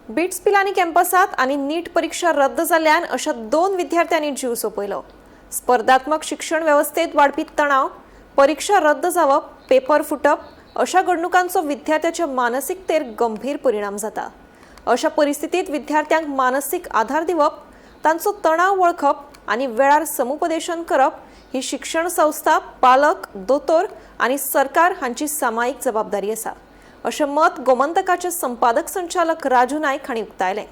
Bits Pilani कॅम्पसात आणि नीट परीक्षा रद्द जाल्ल्यान अशा 2 विद्यार्थ्यांनी जीव सोंपयलो। स्पर्धात्मक शिक्षण व्यवस्थेत वाडपी तणाव, परीक्षा रद्द जावप, पेपर फुटप अशा घडणुकांचो विद्यार्थ्याच्या मानसिकतेर गंभीर परिणाम जाता। अशा परिस्थितीत विद्यार्थ्यांक मानसिक आधार दिवप, तांचो तणाव वळखप आणि वेळार समुपदेशन करप ही शिक्षण संस्था, पालक, दोतोर आणि सरकार हांची सामायिक जबाबदारी आसा, अशें मत गोमंतकाचे संपादक संचालक राजू नायक हांणी उक्तायलें।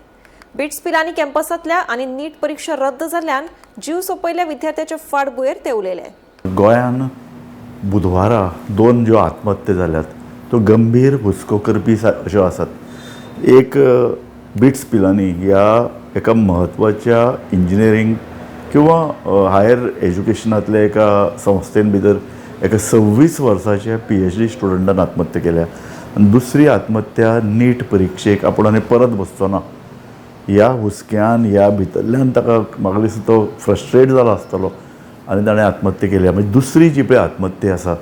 बिट्स पिलानी कॅम्पसांतल्या आणि नीट परीक्षा रद्द जाल्ल्यान जीव सोंपयल्ल्या विद्यार्थ्याचे फाटभुंयेर ते उलयले। गोंयान बुधवारा 2 ज्यो आत्महत्या जाल्यात त्यो गंभीर हुस्को करपी अश्यो आसात। एक बिट्स पिलानी ह्या एका म्हत्वाच्या इंजिनियरींग किंवा हायर एज्युकेशनांतल्या एका संस्थेन भितर एका 26 वर्साच्या PhD स्टुडंटान आत्महत्या केल्या आनी दुसरी आत्महत्या नीट परीक्षेक आपुणांनी परत बसचो ना ह्या हुस्क्यान ह्या भितरल्यान ताका म्हाका दिसता तो फ्रस्ट्रेट जालो आसतलो आनी ताणें आत्महत्या केल्या। म्हणजे दुसरी जी पळय आत्महत्या आसा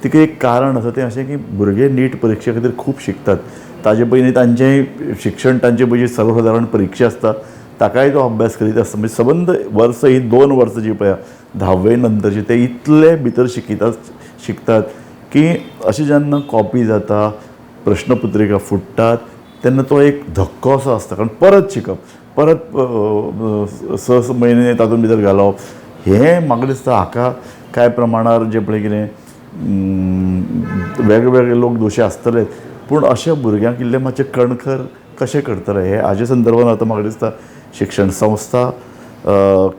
तिका एक कारण आसा तें अशें की भुरगे नीट परीक्षे खातीर खूब शिकतात, ताजे पयलीं तांचें शिक्षण तांचे पयलीं सर्वसाधारण परीक्षा आसता ताकाय तो अभ्यास करीत आसता। म्हणजे सबंद वर्स ही 2 वर्सां जी पळय 10वे नंतरचे ते इतले भितर शिकतात की अशें जेन्ना कॉपी जाता, प्रश्नपत्रिका फुटतात तेन्ना तो एक धक्को असो आसता, कारण परत शिकप, परत 6 म्हयने तातूंत भितर घालप हें म्हाका दिसता हाका कांय प्रमाणार जे पळय कितें वेगवेगळे लोक दोशी आसतलेच, पूण अशा भुरग्यांक इल्लें मातशें कणखर कशें करतले हे हाजे संदर्भांत आतां म्हाका दिसता शिक्षण संस्था,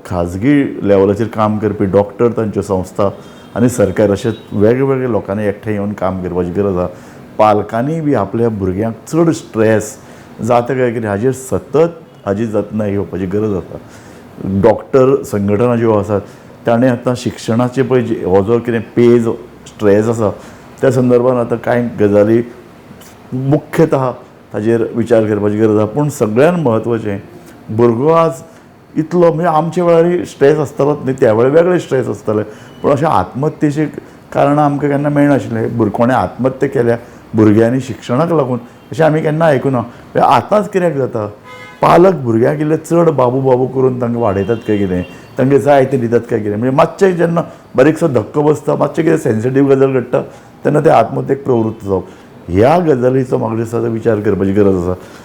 खाजगी लेवलाचेर काम करपी डॉक्टर तांच्यो संस्था आनी सरकार अशे वेगवेगळे लोकांनी एकठांय येवन काम करपाची गरज आसा। पालकांनी बी आपल्या भुरग्यांक चड स्ट्रेस जाता काय कितें हाजेर सतत हाजी जतनाय घेवपाची गरज आसा। डॉक्टर संघटना ज्यो आसात ताणें आतां शिक्षणाचे पळय हो जो कितें पेज स्ट्रेस आसा त्या संदर्भांत आतां कांय गजाली मुख्यतः ताजेर विचार करपाची गरज आसा। पूण सगळ्यान म्हत्वाचें भुरगो आज इतलो म्हणजे आमचे वेळार स्ट्रेस आसतालोच न्ही, त्या वेळार वेगळे स्ट्रेस आसताले, पूण अशें आत्महत्येची कारणां आमकां केन्ना मेळनाशिल्लें। कोणें आत्महत्या केल्या भुरग्यांनी शिक्षणाक लागून अशें आमी केन्ना आयकुना। आतांच कित्याक जाता, पालक भुरग्यांक इल्लें चड बाबू बाबू करून तांकां वाडयतात काय कितें, तांकां जाय तें दितात काय कितें, म्हणजे मातशें जेन्ना बारीकसो धक्को बसता, मातशें कितें सेन्सिटीव गजाल घडटा तेन्ना ते आत्महत्येक प्रवृत्त जावप ह्या गजालीचो म्हाका दिसता विचार करपाची गरज आसा।